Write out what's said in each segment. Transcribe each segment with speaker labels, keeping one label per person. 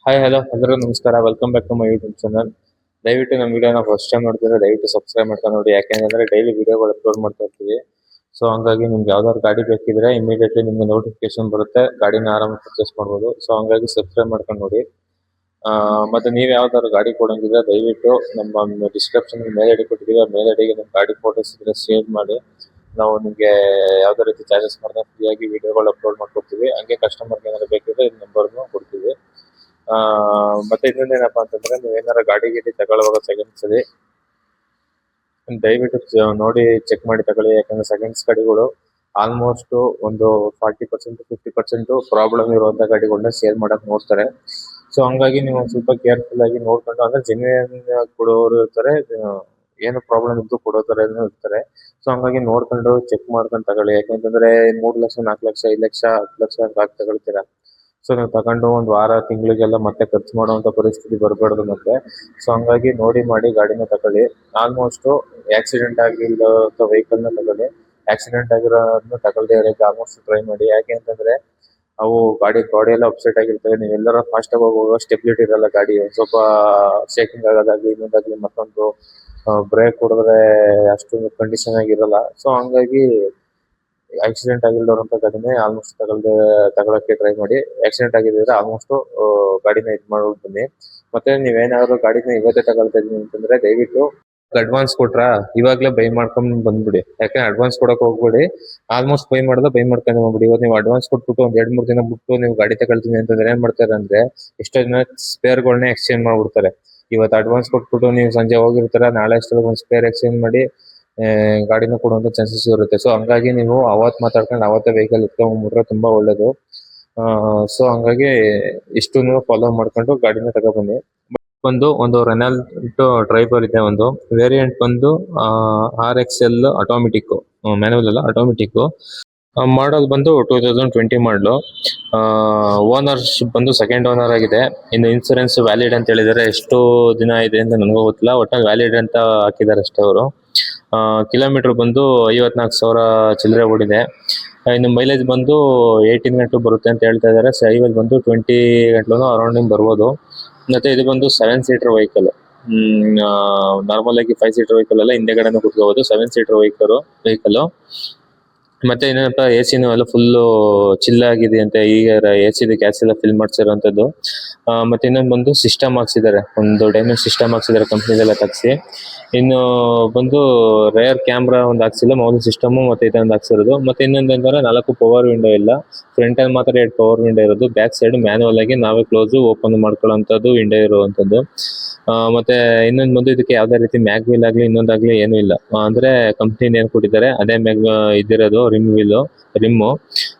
Speaker 1: Hi hello ಎಲ್ಲರಿಗೂ ನಮಸ್ಕಾರ. Welcome back to my YouTube channel. ದಯವಿಟ್ಟು ನಮ್ಮ ವಿಡಿಯೋನ ಫಸ್ಟ್ ಟೈಮ್ ನೋಡ್ತಿದ್ರೆ ದಯವಿಟ್ಟು ಸಬ್ಸ್ಕ್ರೈಬ್ ಮಾಡ್ಕೊಂಡು ನೋಡಿ. ಯಾಕೆಂದ್ರೆ ಡೈಲಿ ವಿಡಿಯೋಗಳು ಅಪ್ಲೋಡ್ ಮಾಡ್ತಾ ಇರ್ತೀವಿ. ಸೊ ಹಂಗಾಗಿ ನಿಮ್ಗೆ ಯಾವ್ದಾದ್ರು ಗಾಡಿ ಬೇಕಿದ್ರೆ ಇಮಿಡಿಯೇಟ್ಲಿ ನಿಮ್ಗೆ ನೋಟಿಫಿಕೇಶನ್ ಬರುತ್ತೆ, ಗಾಡಿನ ಆರಾಮ ಪರ್ಚೇಸ್ ಮಾಡ್ಬೋದು. ಸೊ ಹಂಗಾಗಿ ಸಬ್ಸ್ಕ್ರೈಬ್ ಮಾಡ್ಕೊಂಡು ನೋಡಿ. ಮತ್ತೆ ನೀವು ಯಾವ್ದಾದ್ರು ಗಾಡಿ ಕೊಡಂಗಿದ್ರೆ ದಯವಿಟ್ಟು ನಮ್ಮ ಡಿಸ್ಕ್ರಿಪ್ಷನ್ ಮೇಲ್ ಐಡಿ ಕೊಟ್ಟಿದ್ದೀವಿ, ಆ ಮೇಲ್ ಐಡಿಗೆ ನಿಮ್ಮ ಗಾಡಿ ಫೋಟೋಸ್ ಇದ್ರೆ ಶೇರ್ ಮಾಡಿ. ನಾವು ನಿಮಗೆ ಯಾವುದೇ ರೀತಿ ಚಾರ್ಜಸ್ ಮಾಡಿದ್ರೆ ಫ್ರೀಯಾಗಿ ವಿಡಿಯೋಗಳು ಅಪ್ಲೋಡ್ ಮಾಡ್ಕೊಡ್ತೀವಿ. ಹಂಗೆ ಕಸ್ಟಮರ್ಗೆ ಏನಾದ್ರು ಬೇಕಿದ್ರೆ ಈ ನಂಬರ್ನು ಕೊಡ್ತೀವಿ. ಮತ್ತೆ ಇನ್ನೊಂದೇನಪ್ಪ ಅಂತಂದ್ರೆ ನೀವು ಏನಾರ ಗಾಡಿ ತಗೊಳ್ಳುವಾಗ ಸೆಕೆಂಡ್ಸ್ ಅಲ್ಲಿ ದಯವಿಟ್ಟು ನೋಡಿ ಚೆಕ್ ಮಾಡಿ ತಗೊಳ್ಳಿ. ಯಾಕಂದ್ರೆ ಸೆಕೆಂಡ್ಸ್ ಗಾಡಿಗಳು ಆಲ್ಮೋಸ್ಟ್ ಒಂದು 40% 50% ಪ್ರಾಬ್ಲಮ್ ಇರುವಂತ ಗಾಡಿಗಳನ್ನ ಸೇಲ್ ಮಾಡಕ್ ನೋಡ್ತಾರೆ. ಸೊ ಹಂಗಾಗಿ ನೀವು ಒಂದ್ ಸ್ವಲ್ಪ ಕೇರ್ಫುಲ್ ಆಗಿ ನೋಡ್ಕೊಂಡು, ಅಂದ್ರೆ ಜೆನ್ಯೂನ್ ಕೊಡೋರು ಇರ್ತಾರೆ, ಏನು ಪ್ರಾಬ್ಲಮ್ ಇದ್ದು ಕೊಡೋ ತರ ಇರ್ತಾರೆ. ಸೊ ಹಂಗಾಗಿ ನೋಡ್ಕೊಂಡು ಚೆಕ್ ಮಾಡ್ಕೊಂಡು ತಗೊಳ್ಳಿ. ಯಾಕಂತಂದ್ರೆ 3 ಲಕ್ಷ 4 ಲಕ್ಷ 5 ಲಕ್ಷ 10 ಲಕ್ಷ ಅಂತ ತಗೊಳ್ತೀರಾ. ಸೊ ನೀವು ತಗೊಂಡು ಒಂದು ವಾರ ತಿಂಗಳಿಗೆಲ್ಲ ಮತ್ತೆ ಖರ್ಚು ಮಾಡುವಂತ ಪರಿಸ್ಥಿತಿ ಬರಬಾರ್ದು ಮತ್ತೆ. ಸೊ ಹಂಗಾಗಿ ನೋಡಿ ಮಾಡಿ ಗಾಡಿನ ತಗೊಳ್ಳಿ. ಆಲ್ಮೋಸ್ಟ್ ಆಕ್ಸಿಡೆಂಟ್ ಆಗಿರೋಂಥ ವೆಹಿಕಲ್ ನ ತಗೊಳ್ಳಿ. ಆಕ್ಸಿಡೆಂಟ್ ಆಗಿರೋದನ್ನ ತಗೊಳ್ದೇ ಇರೋಕೆ ಆಲ್ಮೋಸ್ಟ್ ಟ್ರೈ ಮಾಡಿ. ಯಾಕೆ ಅಂತಂದ್ರೆ ಅವು ಬಾಡಿ ಎಲ್ಲ ಅಪ್ಸೆಟ್ ಆಗಿರ್ತವೆ. ನೀವೆಲ್ಲರ ಫಾಸ್ಟ್ ಆಗಿ ಹೋಗುವಾಗ ಸ್ಟೆಬಿಲಿಟಿ ಇರಲ್ಲ ಗಾಡಿ, ಸ್ವಲ್ಪ ಶೇಕಿಂಗ್ ಆಗೋದಾಗ್ಲಿ ಇನ್ನೊಂದಾಗ್ಲಿ ಮತ್ತೊಂದು, ಬ್ರೇಕ್ ಹೊಡೆದ್ರೆ ಅಷ್ಟು ಕಂಡೀಷನ್ ಆಗಿರಲ್ಲ. ಸೊ ಹಂಗಾಗಿ ಆಕ್ಸಿಡೆಂಟ್ ಆಗಿಲ್ದವ್ರಂತ ಗಾಡಿನೇ ಆಲ್ಮೋಸ್ಟ್ ತಗೊಳಕ್ಕೆ ಟ್ರೈ ಮಾಡಿ. ಆಕ್ಸಿಡೆಂಟ್ ಆಗಿದ್ರೆ ಆಲ್ಮೋಸ್ಟ್ ಗಾಡಿನ ಮಾಡ್ಬಿಟ್ಟು ಬನ್ನಿ. ಮತ್ತೆ ನೀವೇನಾದ್ರು ಗಾಡಿನ ಇವತ್ತೇ ತಗೊಳ್ತಾ ಇದೀನಿ ಅಂತಂದ್ರೆ ದಯವಿಟ್ಟು ಅಡ್ವಾನ್ಸ್ ಕೊಟ್ರಾ ಇವಾಗ್ಲೇ ಬೈ ಮಾಡ್ಕೊಂಡ್ ಬಂದ್ಬಿಡಿ. ಯಾಕಂದ್ರೆ ಅಡ್ವಾನ್ಸ್ ಕೊಡಕ್ ಹೋಗ್ಬೇಡಿ. ಆಲ್ಮೋಸ್ಟ್ ಬೈ ಮಾಡ್ಕೊಂಡು ಹೋಗ್ಬಿಡಿ. ಇವತ್ತು ನೀವು ಅಡ್ವಾನ್ಸ್ ಕೊಟ್ಬಿಟ್ಟು ಒಂದ್ 2-3 ದಿನ ಬಿಟ್ಟು ನೀವು ಗಾಡಿ ತಗೊಳ್ತೀನಿ ಅಂತಂದ್ರೆ ಏನ್ ಮಾಡ್ತಾರೆ ಅಂದ್ರೆ ಎಷ್ಟೋ ಜನ ಸ್ಪೇರ್ಗಳನ್ನ ಎಕ್ಸ್ಚೇಂಜ್ ಮಾಡ್ಬಿಡ್ತಾರೆ. ಇವತ್ತು ಅಡ್ವಾನ್ಸ್ ಕೊಟ್ಬಿಟ್ಟು ನೀವು ಸಂಜೆ ಹೋಗಿರ್ತಾರ, ನಾಳೆ ಅಷ್ಟೊಳಗೆ ಒಂದು ಸ್ಪೇರ್ ಎಕ್ಸ್ಚೇಂಜ್ ಮಾಡಿ ಗಾಡಿನ ಕೊಡುವಂತ ಚಾನ್ಸಸ್ ಇರುತ್ತೆ. ಸೊ ಹಂಗಾಗಿ ನೀವು ಅವತ್ ಮಾತಾಡ್ಕೊಂಡು ಅವತ್ತೇ ವೆಹಿಕಲ್ ಇಟ್ಕೊಂಡ್ಬಿಟ್ರೆ ತುಂಬಾ ಒಳ್ಳೇದು. ಸೊ ಹಂಗಾಗಿ ಇಷ್ಟು ನೀವು ಫಾಲೋ ಮಾಡ್ಕೊಂಡು ಗಾಡಿನ ತಗೊಬನ್ನಿ. ಒಂದು ರೆನಾಲ್ಟ್ ಡ್ರೈವರ್ ಇದೆ. ಒಂದು ವೇರಿಯಂಟ್ ಬಂದು RXL ಆಟೋಮೆಟಿಕ್, ಮ್ಯಾನುವಲ್ ಅಲ್ಲ ಆಟೋಮೆಟಿಕ್. ಮಾಡಲ್ ಬಂದು 2020 ಮಾಡಲು. ಓನರ್ಶಿಪ್ ಬಂದು ಸೆಕೆಂಡ್ ಓನರ್ ಆಗಿದೆ. ಇನ್ನು ಇನ್ಸೂರೆನ್ಸ್ ವ್ಯಾಲಿಡ್ ಅಂತ ಹೇಳಿದರೆ ಎಷ್ಟು ದಿನ ಇದೆ ಅಂತ ನನಗೂ ಗೊತ್ತಿಲ್ಲ. ಒಟ್ನಲ್ಲಿ ವ್ಯಾಲಿಡ್ ಅಂತ ಹಾಕಿದ್ದಾರೆ ಅಷ್ಟೇ ಅವರು. ಕಿಲೋಮೀಟರ್ ಬಂದು 54,000 ಚಿಲ್ಲರೆ ಓಡಿದೆ. ಇನ್ನು ಮೈಲೇಜ್ ಬಂದು 18 ಗಂಟು ಬರುತ್ತೆ ಅಂತ ಹೇಳ್ತಾ ಇದ್ದಾರೆ. ಇವತ್ತು ಬಂದು 20 ಗಂಟಲು ಅರೌಂಡಿಂಗ್ ಬರ್ಬೋದು. ಮತ್ತೆ ಇದು ಬಂದು 7 ಸೀಟರ್ ವೆಹಿಕಲ್. ನಾರ್ಮಲ್ ಆಗಿ 5 ಸೀಟರ್ ವೆಹಿಕಲ್ ಅಲ್ಲ, ಹಿಂದೆಗಡೆನೂ ಕೂತ್ಕೋಬಹುದು. 7 ಸೀಟರ್ ವೆಹಿಕಲ್. ಮತ್ತೆ ಏನಪ್ಪ AC ಎಲ್ಲ ಫುಲ್ ಚಿಲ್ ಆಗಿದೆ ಅಂತ. ಈಗ AC ಗ್ಯಾಸ್ ಎಲ್ಲ ಫಿಲ್ ಮಾಡ್ಸಿರೋಂಥದ್ದು. ಮತ್ತೆ ಇನ್ನೊಂದು ಬಂದು ಸಿಸ್ಟಮ್ ಹಾಕ್ಸಿದ್ದಾರೆ, ಒಂದು ಡೈನಾಮಿಕ್ ಸಿಸ್ಟಮ್ ಹಾಕ್ಸಿದ್ದಾರೆ ಕಂಪ್ನಿದೆಲ್ಲ ತಗ್ಸಿ. ಇನ್ನು ಬಂದು ರೇರ್ ಕ್ಯಾಮ್ರಾ ಒಂದು ಹಾಕ್ಸಿಲ್ಲ, ಮೌಲ್ ಸಿಸ್ಟಮ್ ಮತ್ತೆ ಇದೊಂದು ಹಾಕ್ಸಿರೋದು. ಮತ್ತೆ ಇನ್ನೊಂದು ಅಂದ್ರೆ 4 ಪವರ್ ವಿಂಡೋ ಇಲ್ಲ, ಫ್ರಂಟ್ ಅಲ್ಲಿ ಮಾತ್ರ 2 ಪವರ್ ವಿಂಡೋ ಇರೋದು. ಬ್ಯಾಕ್ ಸೈಡ್ ಮ್ಯಾನುವಲ್ ಆಗಿ ನಾವೇ ಕ್ಲೋಸ್ ಓಪನ್ ಮಾಡ್ಕೊಳ್ಳೋಂಥದ್ದು ವಿಂಡೋ ಇರುವಂತದ್ದು. ಮತ್ತೆ ಇನ್ನೊಂದು ಬಂದು ಇದಕ್ಕೆ ಯಾವ್ದೇ ರೀತಿ ಮ್ಯಾಗ್ ವೀಲ್ ಆಗ್ಲಿ ಇನ್ನೊಂದಾಗ್ಲಿ ಏನೂ ಇಲ್ಲ. ಅಂದ್ರೆ ಕಂಪ್ನಿ ಏನ್ ಕೊಟ್ಟಿದ್ದಾರೆ ಅದೇ ಮ್ಯಾಗ್ ಇದಿರೋದು, ರಿಮ್ಮು.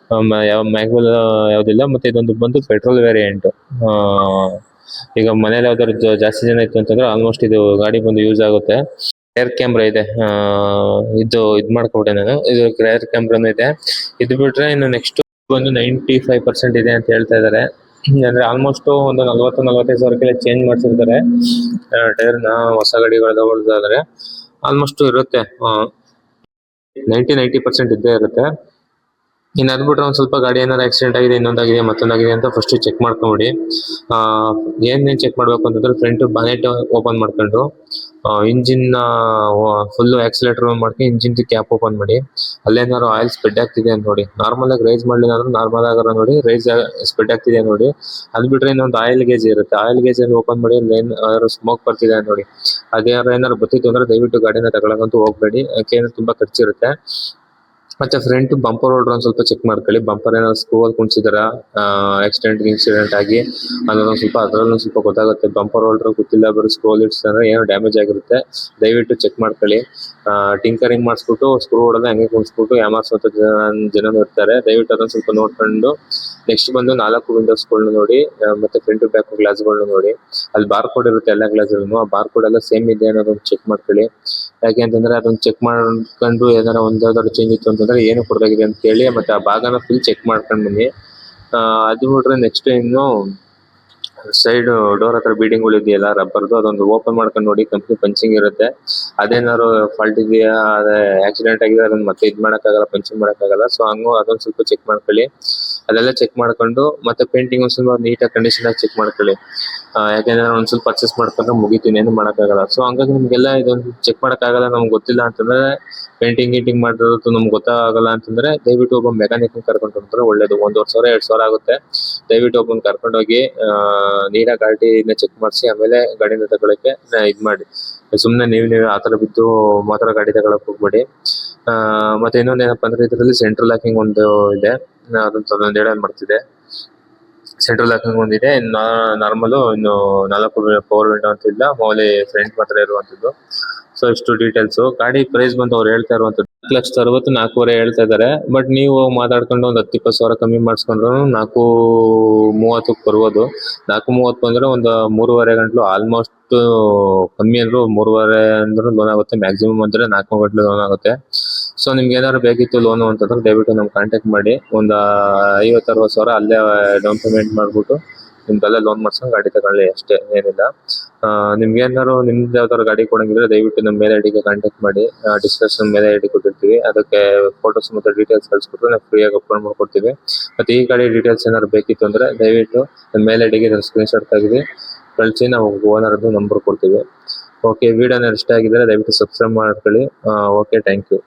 Speaker 1: ಯಾವ ಮ್ಯಾಗ್ ವೀಲ್ ಯಾವ್ದಿಲ್ಲ. ಮತ್ತೆ ಇದೊಂದು ಬಂದು ಪೆಟ್ರೋಲ್ ವೇರಿಯಂಟ್. ಈಗ ಮನೇಲಿ ಯಾವ್ದಾದ್ರು ಜಾಸ್ತಿ ಜನ ಇತ್ತು ಅಂತಂದ್ರೆ ಆಲ್ಮೋಸ್ಟ್ ಇದು ಗಾಡಿ ಬಂದು ಯೂಸ್ ಆಗುತ್ತೆ. ರೇರ್ ಕ್ಯಾಮ್ರಾ ಇದೆ. ಇದು ಮಾಡ್ಕೊಬಿಟ್ಟೆ ನಾನು. ಇದು ರೇರ್ ಕ್ಯಾಮ್ರಾನು ಇದೆ. ಇದು ಬಿಟ್ರೆ ಇನ್ನು ನೆಕ್ಸ್ಟ್ ಒಂದು 95% ಇದೆ ಅಂತ ಹೇಳ್ತಾ ಇದ್ದಾರೆ. ಅಂದ್ರೆ ಆಲ್ಮೋಸ್ಟ್ ಒಂದು 40-45 ಸಾವಿರಕ್ಕೆಲ್ಲ ಚೇಂಜ್ ಮಾಡ್ಸಿರ್ತಾರೆ ಟೈರ್ನ. ಹೊಸ ಗಾಡಿಗಳು ತಗೊಳ್ತಾದ್ರೆ ಆಲ್ಮೋಸ್ಟ್ ಇರುತ್ತೆ, 90% ಇದ್ದೇ ಇರುತ್ತೆ. ಇನ್ನು ಅದ್ ಬಿಟ್ರೆ ಒಂದ್ ಸ್ವಲ್ಪ ಗಾಡಿ ಏನಾದ್ರು ಆಕ್ಸಿಡೆಂಟ್ ಆಗಿದೆ, ಇನ್ನೊಂದಾಗಿದೆ ಮತ್ತೊಂದಾಗಿದೆ ಅಂತ ಫಸ್ಟ್ ಚೆಕ್ ಮಾಡ್ಕೊಂಬಿಡಿ. ಏನೇನ್ ಚೆಕ್ ಮಾಡ್ಬೇಕು ಅಂತಂದ್ರೆ ಫ್ರಂಟ್ ಬಾನೆಟ್ ಓಪನ್ ಮಾಡ್ಕೊಂಡು, ಇಂಜಿನ್ ಫುಲ್ ಆಕ್ಸಿಲೇಟರ್ ಮಾಡ್ಕೊಂಡು ಇಂಜಿನ್ ಕ್ಯಾಪ್ ಓಪನ್ ಮಾಡಿ. ಅಲ್ಲೇನಾದ್ರು ಆಯಿಲ್ ಸ್ಪ್ರೆಡ್ ಆಗ್ತಿದೆ ಅಂತ ನೋಡಿ. ನಾರ್ಮಲ್ ಆಗಿ ರೈಸ್ ಮಾಡಲಿಲ್ಲ ಅಂದ್ರೆ ನಾರ್ಮಲ್ ಆಗಾರ ನೋಡಿ, ರೈಸ್ ಸ್ಪ್ರೆಡ್ ಆಗ್ತಿದೆ ನೋಡಿ. ಅದ್ ಬಿಟ್ರೆ ಇನ್ನೊಂದು ಆಯಿಲ್ ಗೇಜ್ ಇರುತ್ತೆ, ಆಯಿಲ್ ಗೇಜ್ ಅಲ್ಲಿ ಓಪನ್ ಮಾಡಿ ಏನಾದ್ರು ಸ್ಮೋಕ್ ಬರ್ತಿದೆ ಅಂತ ನೋಡಿ. ಏನಾದ್ರು ಬರ್ತಿತ್ತು ಅಂದ್ರೆ ದಯವಿಟ್ಟು ಗಾಡಿನ ತಗೊಳಕಂತೂ ಹೋಗ್ಬೇಡಿ, ಯಾಕೆಂದ್ರೆ ತುಂಬಾ ಖರ್ಚಿರುತ್ತೆ. ಮತ್ತೆ ಫ್ರಂಟ್ ಬಂಪರ್ ಹೋಲ್ಡರ್ ಒಂದ್ ಸ್ವಲ್ಪ ಚೆಕ್ ಮಾಡ್ಕೊಳ್ಳಿ. ಬಂಪರ್ ಏನಾದ್ರು ಸ್ಕ್ರೂ ಅಲ್ಲಿ ಕುಣಿಸಿದಾರ ಇನ್ಸಿಡೆಂಟ್ ಆಗಿ ಅದೊಂದು ಸ್ವಲ್ಪ, ಅದ್ರಲ್ಲೂ ಸ್ವಲ್ಪ ಗೊತ್ತಾಗುತ್ತೆ. ಬಂಪರ್ ಹೋಲ್ಡರ್ ಗೊತ್ತಿಲ್ಲ, ಬರೀ ಸ್ಕ್ರೂ ಇಡ್ಸಿದ್ರೆ ಏನೋ ಡ್ಯಾಮೇಜ್ ಆಗಿರುತ್ತೆ. ದಯವಿಟ್ಟು ಚೆಕ್ ಮಾಡ್ಕೊಳ್ಳಿ. ಟಿಂಕರಿಂಗ್ ಮಾಡಿಸ್ಬಿಟ್ಟು ಸ್ಕ್ರೂ ಹೊಡೆದ ಹಂಗೆ ಕುಣಿಸ್ಬಿಟ್ಟು ಯಾಮಾರ್ಸೋಂಥ ಜನನು ಇರ್ತಾರೆ. ದಯವಿಟ್ಟು ಅದನ್ನ ಸ್ವಲ್ಪ ನೋಡ್ಕೊಂಡು ನೆಕ್ಸ್ಟ್ ಬಂದು 4 ವಿಂಡೋಸ್ಗಳನ್ನ ನೋಡಿ. ಮತ್ತೆ ಫ್ರಂಟ್ ಬ್ಯಾಕ್ ಗ್ಲಾಸ್ಗಳನ್ನ ನೋಡಿ. ಅಲ್ಲಿ ಬಾರ್ ಕೋಡ್ ಇರುತ್ತೆ ಎಲ್ಲ ಗ್ಲಾಸ್ಗಳೂ. ಆ ಬಾರ್ ಕೋಡ್ ಎಲ್ಲ ಸೇಮ್ ಇದೆ ಅನ್ನೋದನ್ನ ಚೆಕ್ ಮಾಡ್ಕೊಳ್ಳಿ. ಯಾಕೆ ಅಂತಂದ್ರೆ ಅದನ್ನ ಚೆಕ್ ಮಾಡ್ಕೊಂಡು ಏನಾರ ಒಂದಾದ್ರು ಚೇಂಜ್ ಇತ್ತು ಅಂತಂದ್ರೆ ಏನು ಕೊಡದಾಗಿದೆ ಅಂತ ಕೇಳಿ ಮತ್ತೆ ಆ ಭಾಗನ ಫುಲ್ ಚೆಕ್ ಮಾಡ್ಕೊಂಡು ಬನ್ನಿ. ಅದು ಬಿಟ್ರೆ ನೆಕ್ಸ್ಟ್ ಇನ್ನು ಸೈಡ್ ಡೋರ್ ಹತ್ರ ಬೀಡಿಂಗ್ಗಳು ಇದೆಯಲ್ಲ ರಬ್ಬರ್ದು, ಅದೊಂದು ಓಪನ್ ಮಾಡ್ಕೊಂಡು ನೋಡಿ, ಕಂಪ್ನಿ ಪಂಚಿಂಗ್ ಇರುತ್ತೆ. ಅದೇನಾದ್ರು ಫಾಲ್ಟ್ ಇದೆಯಾ, ಅದೇ ಆಕ್ಸಿಡೆಂಟ್ ಆಗಿದೆ, ಅದನ್ನ ಮತ್ತೆ ಮಾಡಕ್ಕಾಗಲ್ಲ, ಪಂಚಿಂಗ್ ಮಾಡಕ್ಕಾಗಲ್ಲ. ಸೊ ಹಂಗು ಅದೊಂದು ಸ್ವಲ್ಪ ಚೆಕ್ ಮಾಡ್ಕೊಳ್ಳಿ. ಅದೆಲ್ಲ ಚೆಕ್ ಮಾಡ್ಕೊಂಡು ಮತ್ತೆ ಪೇಂಟಿಂಗ್ ಒಂದ್ ಸ್ವಲ್ಪ ನೀಟಾಗಿ ಕಂಡೀಷನ್ ಆಗಿ ಚೆಕ್ ಮಾಡ್ಕೊಳ್ಳಿ. ಯಾಕೆಂದ್ರೆ ಒಂದ್ ಸ್ವಲ್ಪ ಪರ್ಚೇಸ್ ಮಾಡ್ಕೊಂಡ್ರೆ ಮುಗಿತೀನಿ, ಏನು ಮಾಡಕ್ಕಾಗಲ್ಲ. ಸೊ ಹಂಗಾಗಿ ನಿಮ್ಗೆಲ್ಲ ಇದೊಂದು ಚೆಕ್ ಮಾಡಕ್ಕಾಗಲ್ಲ, ನಮ್ಗೆ ಗೊತ್ತಿಲ್ಲ ಅಂತಂದ್ರೆ, ಪೇಂಟಿಂಗ್ ಗೀಟಿಂಗ್ ಮಾಡಿರೋದು ನಮ್ಗೆ ಗೊತ್ತಾಗಲ್ಲ ಅಂತಂದ್ರೆ, ದಯವಿಟ್ಟು ಒಬ್ಬ ಮೆಕ್ಯಾನಿಕ್ ಕರ್ಕೊಂಡು ಹೋಗ್ತಾರೆ ಒಳ್ಳೇದು. 1,500 2,000 ಆಗುತ್ತೆ. ದಯವಿಟ್ಟು ಒಬ್ಬನ್ ಕರ್ಕೊಂಡೋಗಿ ನೀಟಾಗಿ ಗಾಡಿನ ಚೆಕ್ ಮಾಡಿಸಿ ಆಮೇಲೆ ಗಾಡಿನ ತಗೊಳಕ್ಕೆ ಇದ್ ಮಾಡಿ. ಸುಮ್ನೆ ನೀವೇ ಆತರ ಬಿದ್ದು ಮಾತ್ರ ಗಾಡಿ ತಗೊಳಕ್ ಹೋಗ್ಬೇಡಿ. ಮತ್ತೆ ಇನ್ನೊಂದೇನಪ್ಪ ಅಂದ್ರೆ, ಇದರಲ್ಲಿ ಸೆಂಟ್ರಲ್ ಲಾಕಿಂಗ್ ಒಂದು ಇದೆ, ಅದೊಂದು ಹೇಳಲ್ ಮಾಡ್ತಿದೆ. ಸೆಂಟ್ರಲ್ ಲಾಕಿಂಗ್ ಒಂದಿದೆ, ನಾರ್ಮಲ್ ಇನ್ನು 4 ಪವರ್ ವಿಂಡೋ ಅಂತ ಇಲ್ಲ, ಮೌಲಿ ಫ್ರಂಟ್ ಮಾತ್ರ ಇರುವಂತದ್ದು. ಸೊ ಇಷ್ಟು ಡೀಟೇಲ್ಸ್. ಗಾಡಿ ಪ್ರೈಸ್ ಬಂದು ಅವ್ರು ಹೇಳ್ತಾ ಇರುವಂತದ್ದು 4,60,000 4,500 ಹೇಳ್ತಾ ಇದಾರೆ. ಬಟ್ ನೀವು ಮಾತಾಡ್ಕೊಂಡು ಒಂದ್ 10-20 ಸಾವಿರ ಕಮ್ಮಿ ಮಾಡಿಸ್ಕೊಂಡ್ರು 4,30 ಬರ್ಬೋದು. 4,30 ಬಂದ್ರೆ ಒಂದು 3.5 ಗಂಟಲು ಆಲ್ಮೋಸ್ಟ್ ಕಮ್ಮಿ ಅಂದ್ರು 3.5 ಅಂದ್ರೂ ಲೋನ್ ಆಗುತ್ತೆ. ಮ್ಯಾಕ್ಸಿಮಮ್ ಅಂದ್ರೆ 4 ಗಂಟಲು ಲೋನ್ ಆಗುತ್ತೆ. ಸೊ ನಿಮ್ಗೆ ಏನಾದ್ರು ಬೇಕಿತ್ತು ಲೋನು ಅಂತಂದ್ರೆ ದಯವಿಟ್ಟು ನಮ್ಗೆ ಕಾಂಟ್ಯಾಕ್ಟ್ ಮಾಡಿ. ಒಂದು 50-60 ಸಾವಿರ ಅಲ್ಲೇ ಡೌನ್ ಪೇಮೆಂಟ್ ಮಾಡ್ಬಿಟ್ಟು ನಿಮ್ದೆಲ್ಲ ಲೋನ್ ಮಾಡ್ಸ್ಕೊಂಡು ಗಾಡಿ ತಗೊಳ್ಳಿ ಅಷ್ಟೇ, ಏನಿಲ್ಲ. ನಿಮ್ಗೆ ಏನಾದ್ರು ನಿಮ್ದು ಯಾವ್ದಾದ್ರು ಗಾಡಿ ಕೊಡಂಗಿದ್ರೆ ದಯವಿಟ್ಟು ನಮ್ಮ ಮೇಲ್ ಐಡಿಗೆ ಕಾಂಟ್ಯಾಕ್ಟ್ ಮಾಡಿ. ಡಿಸ್ಕ್ರಿಪ್ಷನ್ ಮೇಲೆ ಐಡಿ ಕೊಟ್ಟಿರ್ತೀವಿ, ಅದಕ್ಕೆ ಫೋಟೋಸ್ ಮತ್ತೆ ಡೀಟೇಲ್ಸ್ ಕಳ್ಸಿಬಿಟ್ರೆ ನಾವು ಫ್ರೀಯಾಗಿ ಅಪ್ಲೋಡ್ ಮಾಡ್ಕೊಡ್ತೀವಿ. ಮತ್ತೆ ಈ ಗಾಡಿ ಡೀಟೇಲ್ಸ್ ಏನಾದ್ರು ಬೇಕಿತ್ತು ಅಂದ್ರೆ ದಯವಿಟ್ಟು ನಮ್ಮ ಮೇಲ್ ಐಡಿಗೆ ಸ್ಕ್ರೀನ್ ಶಾಟ್ ತೆಗೆದು ಕಳಿಸಿ, ನಾವು ಓನರ್ದು ನಂಬರ್ ಕೊಡ್ತೀವಿ. ಓಕೆ, ವಿಡಿಯೋನ ಇಷ್ಟ ಆಗಿದ್ರೆ ದಯವಿಟ್ಟು ಸಬ್ಸ್ಕ್ರೈಬ್ ಮಾಡ್ಕೊಳ್ಳಿ. Okay, thank you.